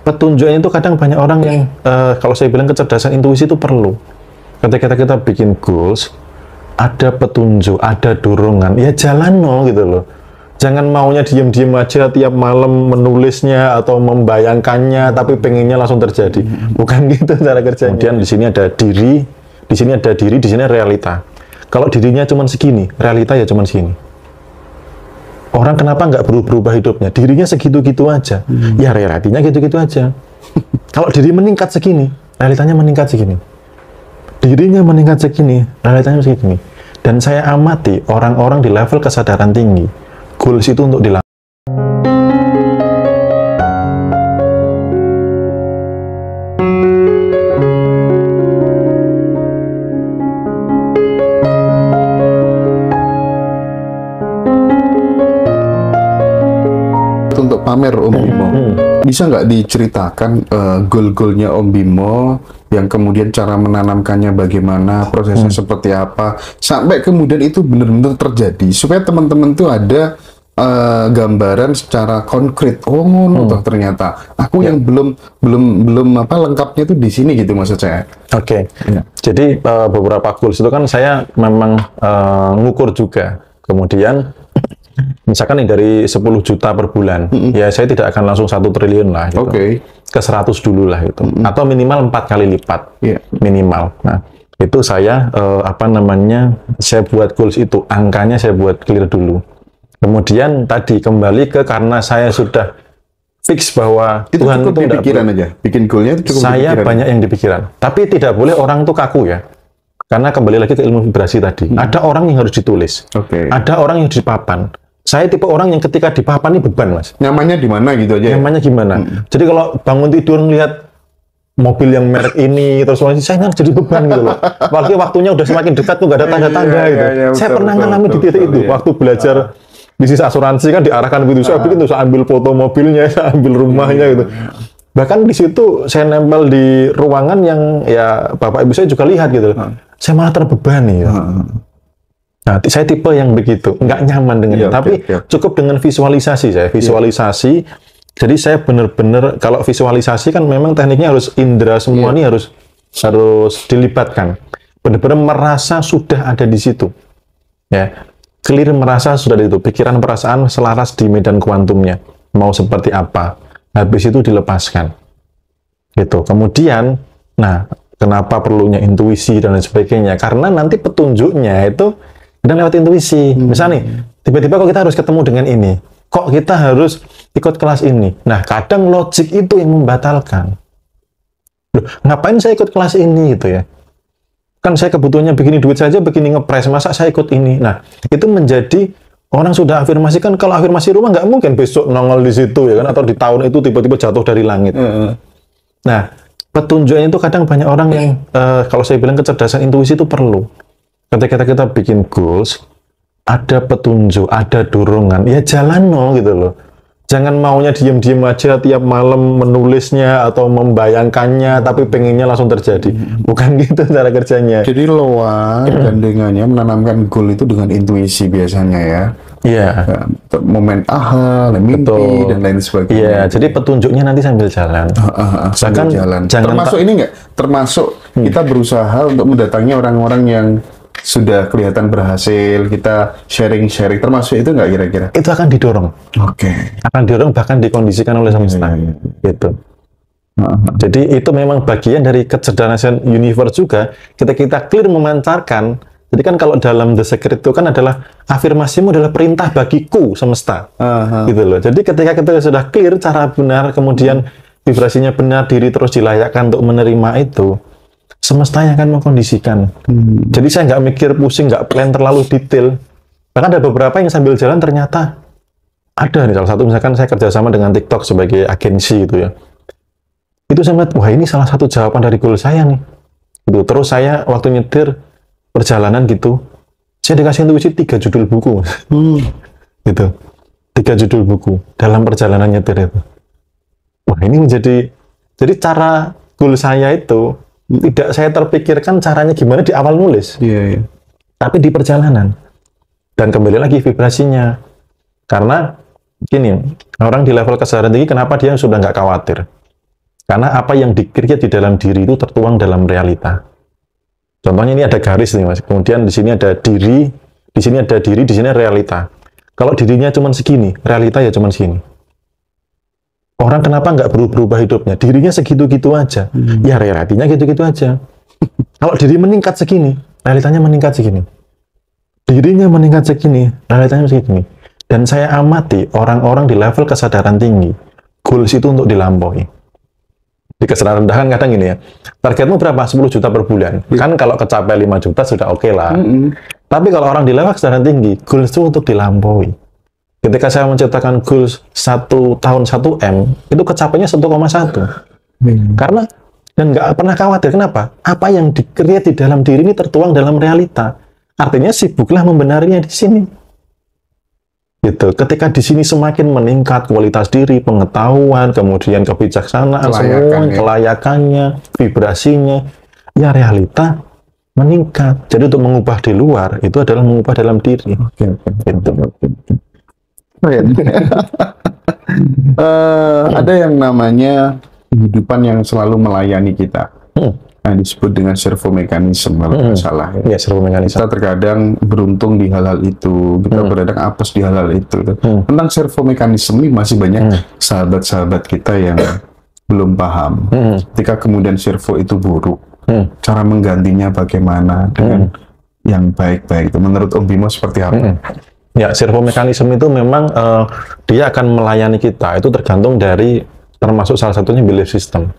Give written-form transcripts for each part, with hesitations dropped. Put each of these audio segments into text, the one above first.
petunjuknya itu kadang banyak orang yang kalau saya bilang kecerdasan intuisi itu perlu. Ketika kita bikin goals, ada petunjuk, ada dorongan, ya jalan no gitu loh. Jangan maunya diem-diem aja tiap malam menulisnya atau membayangkannya, tapi pengennya langsung terjadi. Bukan gitu cara kerjanya. Kemudian di sini ada diri, di sini ada diri, di sini realita. Kalau dirinya cuma segini, realita ya cuma segini. Orang kenapa nggak berubah hidupnya? Dirinya segitu-gitu aja. Ya realitinya gitu-gitu aja. Kalau diri meningkat segini, realitanya meningkat segini. Dirinya meningkat segini, realitanya segini. Dan saya amati orang-orang di level kesadaran tinggi, goals itu untuk dilakukan. Untuk pamer Om Bimo, bisa nggak diceritakan goal-goalnya Om Bimo yang kemudian cara menanamkannya bagaimana, prosesnya seperti apa, sampai kemudian itu benar-benar terjadi supaya teman-teman tuh ada gambaran secara konkret. Oh ngono toh ternyata. Aku yang belum apa lengkapnya tuh di sini gitu maksud saya. Oke. Jadi beberapa goals itu kan saya memang ngukur juga. Kemudian misalkan nih dari 10 juta per bulan, ya saya tidak akan langsung 1 triliun lah gitu. Ke 100 dulu lah gitu. Atau minimal 4 kali lipat. Minimal. Nah, itu saya saya buat goals itu, angkanya saya buat clear dulu. Kemudian tadi kembali ke karena saya sudah fix bahwa itu Tuhan cukup itu di pikiran aja. Bikin goalnya itu cukup saya di banyak yang di pikiran. Tapi tidak boleh orang tuh kaku ya. Karena kembali lagi ke ilmu vibrasi tadi. Ada orang yang harus ditulis. Ada orang yang harus dipapan. Saya tipe orang yang ketika dipapan ini beban, Mas. Nyamannya di mana gitu aja. Nyamannya gimana? Jadi kalau bangun tidur melihat mobil yang merek ini terus saya jadi beban gitu loh. Apalagi waktunya udah semakin dekat tuh nggak ada tanda-tanda gitu. Saya pernah ngalami di titik itu. Waktu belajar bisnis asuransi kan diarahkan begitu. Saya bikin tuh, saya ambil foto mobilnya, saya ambil rumahnya gitu. Bahkan di situ saya nempel di ruangan yang ya bapak ibu saya juga lihat gitu. Saya malah terbebani. Gitu. Nah, saya tipe yang begitu, nggak nyaman dengan itu. Tapi cukup dengan visualisasi saya. Visualisasi, jadi saya benar-benar, kalau visualisasi kan memang tekniknya harus indera semua ini harus dilibatkan. Benar-benar merasa sudah ada di situ. Ya, clear merasa sudah di situ. Pikiran perasaan selaras di medan kuantumnya. Mau seperti apa. Habis itu dilepaskan. Gitu. Kemudian, nah, kenapa perlunya intuisi dan lain sebagainya? Karena nanti petunjuknya itu dan lewat intuisi. Misalnya nih, tiba-tiba kok kita harus ketemu dengan ini, kok kita harus ikut kelas ini. Nah, kadang logik itu yang membatalkan. Loh, ngapain saya ikut kelas ini gitu ya? Kan saya kebutuhannya begini duit saja, begini ngepres, masa saya ikut ini? Nah, itu menjadi orang sudah afirmasi kan, kalau afirmasi rumah nggak mungkin besok nongol di situ ya kan, atau di tahun itu tiba-tiba jatuh dari langit. Nah, petunjuknya itu kadang banyak orang yang kalau saya bilang kecerdasan intuisi itu perlu. Ketika kita bikin goals, ada petunjuk, ada dorongan, ya jalan no gitu loh. Jangan maunya diem-diem aja tiap malam menulisnya atau membayangkannya, tapi pengennya langsung terjadi. Bukan gitu cara kerjanya. Jadi loa gandengannya menanamkan goal itu dengan intuisi biasanya ya. Iya. Momen aha, mimpi dan lain sebagainya. Iya, jadi petunjuknya nanti sambil jalan. Sambil jalan. Termasuk ini nggak? Termasuk kita berusaha untuk mendatangi orang-orang yang sudah kelihatan berhasil, kita sharing-sharing, termasuk itu nggak kira-kira? Itu akan didorong. Akan didorong, bahkan dikondisikan oleh semesta. Gitu. Jadi itu memang bagian dari kecerdasan universe juga. Kita clear memancarkan. Jadi kan kalau dalam The Secret itu kan adalah afirmasimu adalah perintah bagiku semesta. Gitu loh. Jadi ketika kita sudah clear cara benar, kemudian vibrasinya benar, diri terus dilayakkan untuk menerima itu, semesta yang akan mengkondisikan. Jadi saya nggak mikir pusing, nggak plan terlalu detail. Bahkan ada beberapa yang sambil jalan ternyata ada nih, salah satu misalkan saya kerjasama dengan TikTok sebagai agensi gitu ya. Itu saya melihat, wah ini salah satu jawaban dari goal saya nih. Gitu. Terus saya waktu nyetir perjalanan gitu, saya dikasih intuisi 3 judul buku. Gitu. 3 judul buku dalam perjalanan nyetir itu. Wah ini jadi cara goal saya itu tidak saya terpikirkan caranya gimana di awal nulis, tapi di perjalanan. Dan kembali lagi vibrasinya, karena gini, orang di level kesadaran tinggi kenapa dia sudah nggak khawatir? Karena apa yang di-create di dalam diri itu tertuang dalam realita. Contohnya ini ada garis nih Mas. Kemudian di sini ada diri, di sini ada diri, di sini realita. Kalau dirinya cuma segini, realita ya cuma segini. Orang kenapa nggak berubah hidupnya? Dirinya segitu-gitu aja. Ya realitanya gitu-gitu aja. Kalau diri meningkat segini, realitanya meningkat segini. Dirinya meningkat segini, realitanya segini. Dan saya amati orang-orang di level kesadaran tinggi, goals itu untuk dilampaui. Di kesadaran rendah kan kadang gini ya, targetmu berapa? 10 juta per bulan. Kan kalau kecapai 5 juta sudah oke lah. Tapi kalau orang di level kesadaran tinggi, goals itu untuk dilampaui. Ketika saya menciptakan goals 1 tahun 1M, itu kecapainya 1,1. Karena, dan nggak pernah khawatir. Kenapa? Apa yang di-create di dalam diri ini tertuang dalam realita. Artinya sibuklah membenarinya di sini. Gitu. Ketika di sini semakin meningkat kualitas diri, pengetahuan, kemudian kebijaksanaan, semua kelayakannya, vibrasinya, ya realita meningkat. Jadi untuk mengubah di luar itu adalah mengubah dalam diri. Gitu. Ada yang namanya kehidupan yang selalu melayani kita. Nah, disebut dengan servomekanisme kalau nggak salah ya. Ya, servomekanisme. Kita terkadang beruntung di hal-hal itu, kita terkadang apes di hal-hal itu. Tentang servomekanisme ini masih banyak sahabat-sahabat kita yang belum paham. Ketika kemudian servo itu buruk, cara menggantinya bagaimana dengan yang baik-baik. Menurut Om Bimo seperti apa? Ya, servomekanisme itu memang dia akan melayani kita. Itu tergantung dari, termasuk salah satunya belief system.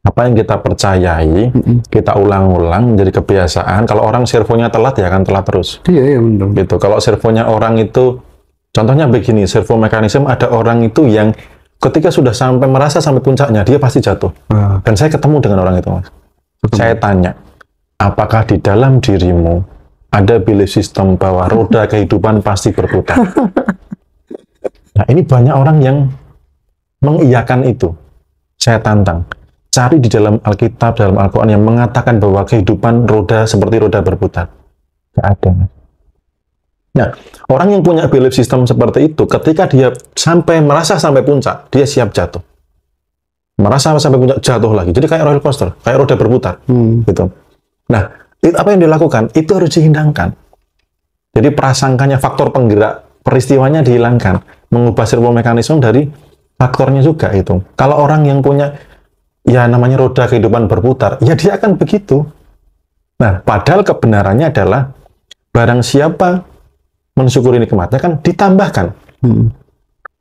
Apa yang kita percayai, kita ulang-ulang menjadi kebiasaan. Kalau orang servonya telat, ya akan telat terus. Iya, benar. Gitu. Kalau servonya orang itu, contohnya begini, servomekanisme ada orang itu yang ketika sudah merasa sampai puncaknya, dia pasti jatuh. Dan saya ketemu dengan orang itu, Mas. Saya tanya, apakah di dalam dirimu ada belief system bahwa roda kehidupan pasti berputar? Nah, ini banyak orang yang mengiyakan itu. Saya tantang. Cari di dalam Alkitab, dalam Al-Quran yang mengatakan bahwa kehidupan roda seperti roda berputar. Nggak ada. Nah, orang yang punya belief system seperti itu, ketika dia merasa sampai puncak, dia siap jatuh. Merasa sampai puncak, jatuh lagi. Jadi kayak roller coaster, kayak roda berputar. Gitu. Nah, apa yang dilakukan? Itu harus dihilangkan. Jadi prasangkanya, faktor penggerak, peristiwanya dihilangkan. Mengubah servomekanisme dari faktornya juga itu. Kalau orang yang punya ya namanya roda kehidupan berputar, ya dia akan begitu. Nah, padahal kebenarannya adalah barang siapa mensyukuri nikmatnya kan ditambahkan.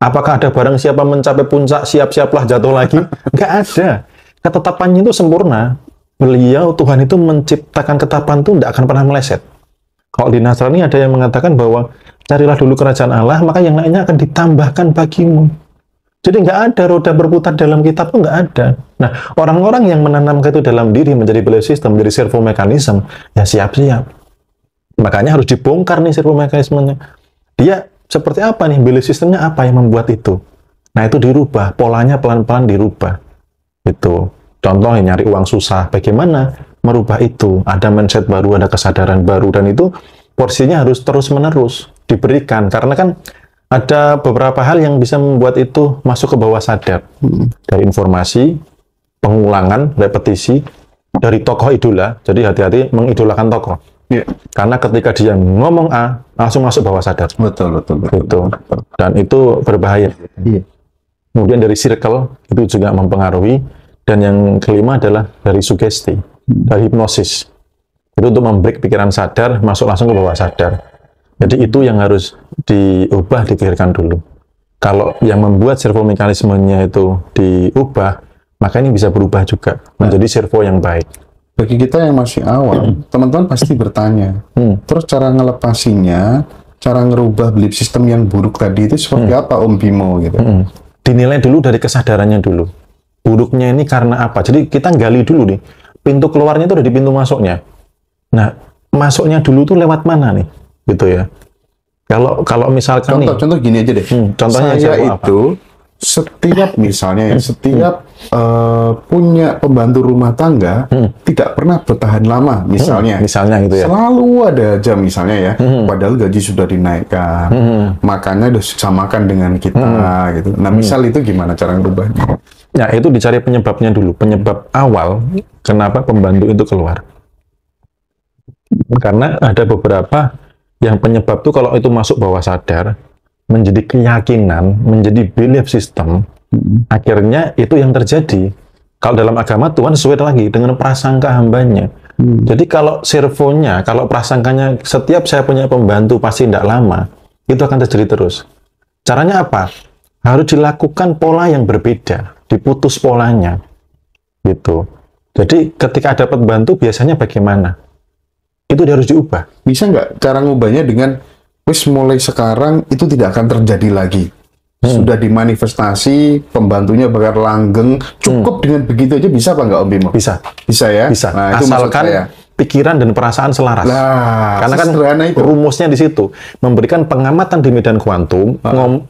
Apakah ada barang siapa mencapai puncak, siap-siaplah jatuh lagi? Nggak ada. Ketetapannya itu sempurna. Beliau, Tuhan itu menciptakan ketetapan itu tidak akan pernah meleset. Kalau di Nasrani ada yang mengatakan bahwa carilah dulu kerajaan Allah, maka yang lainnya akan ditambahkan bagimu. Jadi nggak ada roda berputar dalam kitab itu, nggak ada. Nah, orang-orang yang menanamkan itu dalam diri menjadi belief system, menjadi servomekanisme, ya siap-siap. Makanya harus dibongkar nih servomekanismenya. Dia seperti apa nih, belief systemnya apa yang membuat itu? Nah, itu dirubah, polanya pelan-pelan dirubah. Itu. Contohnya nyari uang susah, bagaimana merubah itu? Ada mindset baru, ada kesadaran baru, dan itu porsinya harus terus-menerus diberikan. Karena kan ada beberapa hal yang bisa membuat itu masuk ke bawah sadar. Dari informasi, pengulangan, repetisi, dari tokoh idola. Jadi hati-hati mengidolakan tokoh. Karena ketika dia ngomong A, langsung masuk bawah sadar. Betul. Dan itu berbahaya. Kemudian dari circle, itu juga mempengaruhi. Dan yang kelima adalah dari sugesti, dari hipnosis. Itu untuk membreak pikiran sadar, masuk langsung ke bawah sadar. Jadi itu yang harus diubah, dipikirkan dulu. Kalau yang membuat servomekanismenya itu diubah, maka ini bisa berubah juga menjadi servo yang baik. Bagi kita yang masih awam, teman-teman pasti bertanya, terus cara ngelepasinya, cara ngerubah belief system yang buruk tadi itu seperti apa Om Bimo gitu? Dinilai dulu dari kesadarannya dulu. Buruknya ini karena apa? Jadi kita gali dulu nih, pintu keluarnya itu ada di pintu masuknya. Nah, masuknya dulu tuh lewat mana nih? Gitu ya. Kalau misalkan contoh gini aja deh. Contohnya saya itu setiap misalnya setiap punya pembantu rumah tangga tidak pernah bertahan lama misalnya gitu ya. Selalu ada aja misalnya ya. Padahal gaji sudah dinaikkan. Makanya udah samakan dengan kita gitu. Nah, misal itu gimana cara ngerubahnya? Nah, itu dicari penyebabnya dulu. Penyebab awal kenapa pembantu itu keluar. Karena ada beberapa yang penyebab tuh kalau itu masuk bawah sadar, menjadi keyakinan, menjadi belief system, akhirnya itu yang terjadi. Kalau dalam agama Tuhan sesuai lagi dengan prasangka hambanya. Jadi kalau servonya, kalau prasangkanya setiap saya punya pembantu pasti tidak lama, itu akan terjadi terus. Caranya apa? Harus dilakukan pola yang berbeda, diputus polanya, gitu. Jadi ketika ada pembantu biasanya bagaimana? Itu harus diubah. Bisa nggak cara ngubahnya dengan wis mulai sekarang itu tidak akan terjadi lagi. Sudah dimanifestasi, pembantunya bakal langgeng, cukup dengan begitu aja bisa apa nggak Om Bimo? Bisa. Bisa ya? Bisa. Nah, itu asalkan pikiran dan perasaan selaras. Nah, karena kan itu rumusnya di situ. Memberikan pengamatan di medan kuantum,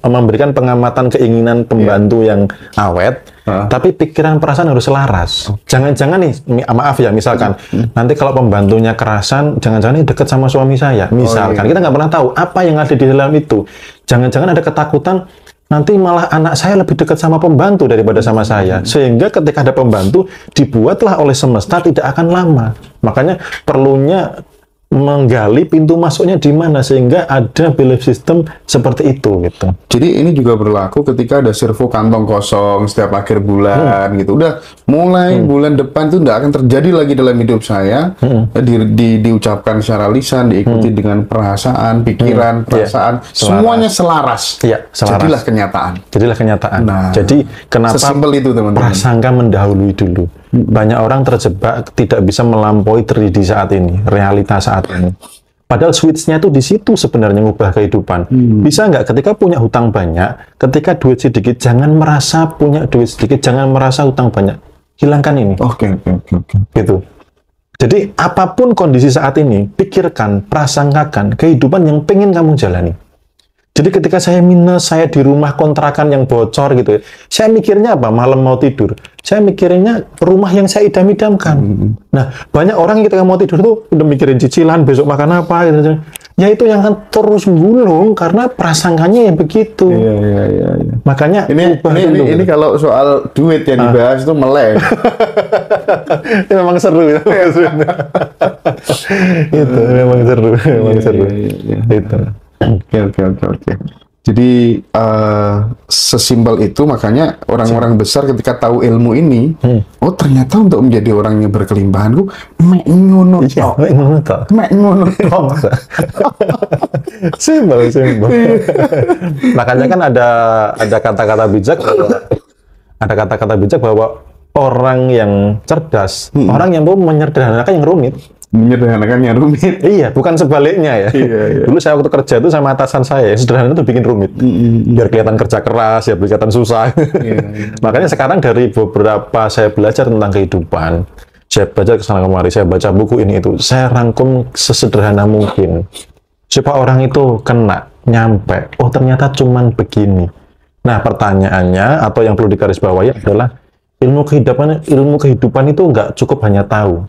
memberikan pengamatan keinginan pembantu yang awet, tapi pikiran perasaan harus selaras. Jangan-jangan nih, maaf ya, misalkan nanti kalau pembantunya kerasan, jangan-jangan ini dekat sama suami saya. Misalkan, kita nggak pernah tahu apa yang ada di dalam itu. Jangan-jangan ada ketakutan, nanti malah anak saya lebih dekat sama pembantu daripada sama saya. Sehingga ketika ada pembantu, dibuatlah oleh semesta tidak akan lama. Makanya perlunya menggali pintu masuknya di mana sehingga ada belief system seperti itu gitu. Jadi ini juga berlaku ketika ada servo kantong kosong setiap akhir bulan gitu. Udah mulai bulan depan itu tidak akan terjadi lagi dalam hidup saya. Diucapkan secara lisan, diikuti dengan perasaan, pikiran, perasaan, semuanya selaras. Iya, selaras. Jadilah kenyataan. Jadilah kenyataan. Nah, jadi kenapa sesimpel itu teman-teman. prasangka mendahului dulu. Banyak orang terjebak tidak bisa melampaui 3D saat ini, realitas saat ini. Padahal switch-nya itu di situ sebenarnya ngubah kehidupan. Bisa nggak ketika punya hutang banyak, ketika duit sedikit, jangan merasa punya duit sedikit, jangan merasa hutang banyak. Hilangkan ini. Oke. Gitu. Jadi apapun kondisi saat ini, pikirkan, prasangkakan kehidupan yang pengen kamu jalani. Jadi ketika saya minus, saya di rumah kontrakan yang bocor gitu ya, saya mikirnya apa? Malam mau tidur, saya mikirnya rumah yang saya idam-idamkan. Nah, banyak orang ketika mau tidur tuh udah mikirin cicilan, besok makan apa gitu. Ya itu yang akan terus gulung karena prasangkanya yang begitu. Iya. Makanya ini kalau soal duit yang dibahas itu melek. itu memang seru ya. Itu memang seru. Itu. Oke. Jadi sesimpel itu makanya orang-orang besar ketika tahu ilmu ini, oh ternyata untuk menjadi orang yang berkelimpahan mek ngono tok. Simpel. Makanya kan ada kata-kata bijak, bahwa orang yang cerdas, orang yang mau menyederhanakan yang rumit. Menyederhanakannya rumit. Iya, bukan sebaliknya ya. Iya. Dulu saya waktu kerja itu sama atasan saya, sederhana itu bikin rumit. Biar kelihatan kerja keras, ya biar kelihatan susah. Iya. Makanya sekarang dari beberapa saya belajar tentang kehidupan, saya baca kesana kemari, saya baca buku ini itu, saya rangkum sesederhana mungkin. Supaya orang itu kena, nyampe, oh ternyata cuman begini. Nah pertanyaannya, atau yang perlu digarisbawahi adalah, ilmu kehidupan itu nggak cukup hanya tahu.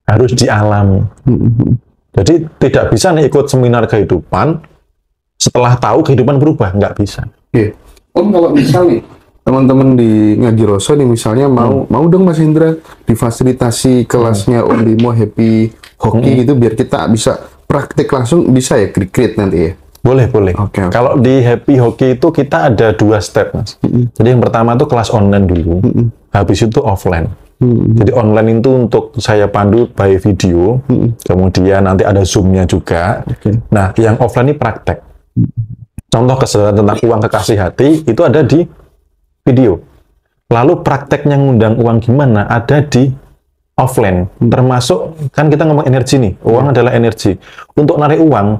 Harus dialami. Jadi tidak bisa nih ikut seminar kehidupan setelah tahu kehidupan berubah, nggak bisa. Iya. Om kalau misal nih teman-teman di Ngaji Roso nih misalnya mau dong Mas Indra difasilitasi kelasnya Om Bimo Happy Hoki gitu biar kita bisa praktik langsung, bisa ya create nanti ya. Boleh. Okay. Kalau di Happy Hoki itu kita ada 2 step, Mas. Jadi yang pertama itu kelas online dulu, habis itu offline. Jadi online itu untuk saya pandu by video, kemudian nanti ada Zoom-nya juga. Nah, yang offline ini praktek. Contoh kesadaran tentang uang kekasih hati itu ada di video. Lalu prakteknya ngundang uang gimana ada di offline. Termasuk kan kita ngomong energi nih, uang adalah energi. Untuk narik uang,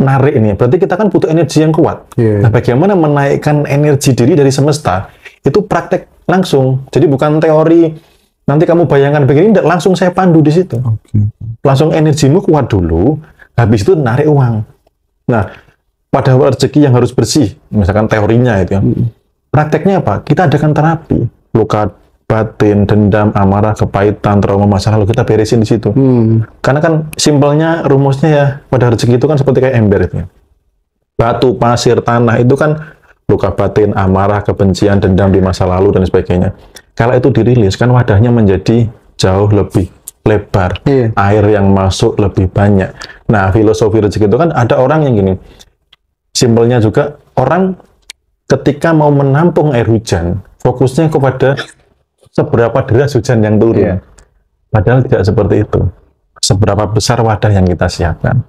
ini berarti kita kan butuh energi yang kuat. Nah, bagaimana menaikkan energi diri dari semesta? Itu praktek langsung. Jadi bukan teori. Nanti kamu bayangkan begini, langsung saya pandu di situ. Langsung energimu kuat dulu, habis itu narik uang. Nah, pada rezeki yang harus bersih, misalkan teorinya itu ya. Prakteknya apa? Kita adakan terapi, luka batin, dendam, amarah, kepahitan, trauma masa lalu kita beresin di situ. Karena kan simpelnya, rumusnya ya, pada rezeki itu kan seperti kayak ember itu ya. Batu, pasir, tanah itu kan luka batin, amarah, kebencian, dendam di masa lalu dan sebagainya. Kalau itu dirilis kan wadahnya menjadi jauh lebih lebar, air yang masuk lebih banyak. Nah, filosofi rezeki itu kan ada orang yang gini, simpelnya juga orang ketika mau menampung air hujan, fokusnya kepada seberapa deras hujan yang turun. Padahal tidak seperti itu. Seberapa besar wadah yang kita siapkan.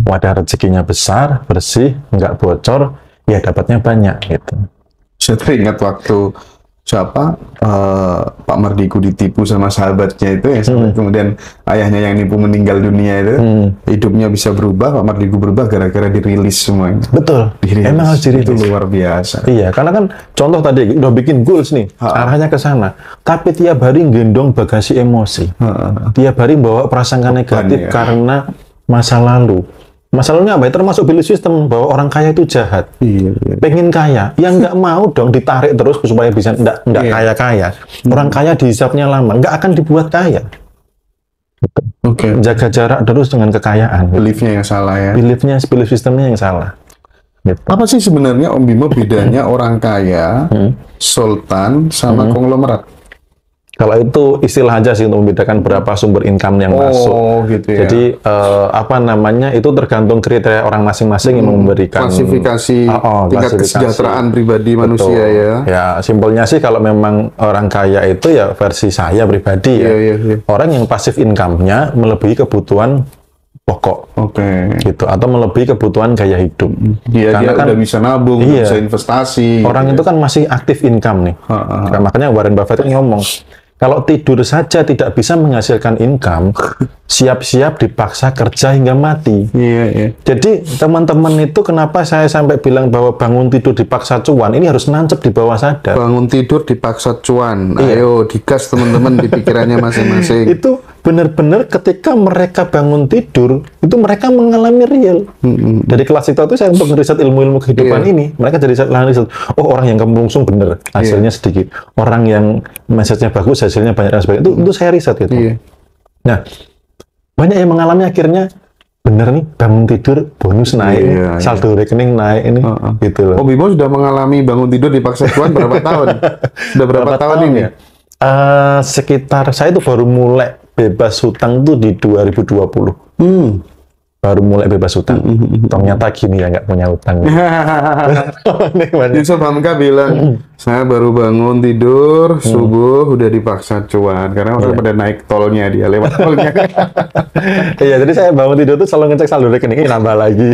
Wadah rezekinya besar, bersih, nggak bocor, ya dapatnya banyak gitu. Saya teringat waktu Pak Mardigu ditipu sama sahabatnya itu ya, sampai kemudian ayahnya yang nipu meninggal dunia itu, hidupnya bisa berubah, Pak Mardigu berubah gara-gara dirilis semuanya. Betul, Dirilis. emang harus dirilis. Itu luar biasa. Iya, karena kan contoh tadi udah bikin goals nih, arahnya ke sana, tapi tiap hari gendong bagasi emosi, tiap hari bawa prasangka negatif karena masa lalu. Masalahnya apa? Termasuk belief system bahwa orang kaya itu jahat. Pengen kaya, yang nggak mau dong ditarik terus supaya bisa nggak kaya-kaya. Orang kaya dihisapnya lama, nggak akan dibuat kaya. Jaga jarak terus dengan kekayaan. Beliefnya yang salah ya. Belief sistemnya yang salah. Gitu. Apa sih sebenarnya Om Bimo bedanya orang kaya, sultan, sama konglomerat? Kalau itu istilah aja sih untuk membedakan berapa sumber income yang masuk. Gitu ya. Jadi apa namanya itu tergantung kriteria orang masing-masing yang memberikan klasifikasi tingkat kesejahteraan pribadi manusia ya. Ya simpelnya sih kalau memang orang kaya itu ya versi saya pribadi ya. Orang yang pasif income-nya melebihi kebutuhan pokok. Gitu atau melebihi kebutuhan gaya hidup. Dia kan udah bisa nabung, bisa investasi. Orang itu kan masih aktif income nih. Nah, makanya Warren Buffett ngomong, kalau tidur saja tidak bisa menghasilkan income, siap-siap dipaksa kerja hingga mati. Jadi teman-teman itu kenapa saya sampai bilang bahwa bangun tidur dipaksa cuan, ini harus nancep di bawah sadar. Bangun tidur dipaksa cuan, ayo digas teman-teman di pikirannya masing-masing. Itu benar-benar ketika mereka bangun tidur, itu mereka mengalami real. Dari kelas itu saya untuk ngeriset ilmu-ilmu kehidupan ini, mereka jadi riset, oh orang yang kemungsung bener, hasilnya sedikit. Orang yang message-nya bagus, hasilnya banyak dan sebagainya. Itu saya riset gitu. Nah, banyak yang mengalami akhirnya, bener nih, bangun tidur, bonus naik, saldo rekening naik, ini gitu loh. Oh, Bimo sudah mengalami bangun tidur dipaksa cuan berapa tahun? Sudah berapa tahun ini? Ya? Sekitar, saya itu baru mulai bebas hutang tuh di 2020. Baru mulai bebas hutang. Ternyata gini ya, nggak punya hutang. Yusuf Hamka bilang, saya baru bangun tidur, subuh udah dipaksa cuan. Karena orang pada naik tolnya, dia lewat tolnya. Iya, jadi saya bangun tidur tuh selalu ngecek saldo rekening, ini nambah lagi.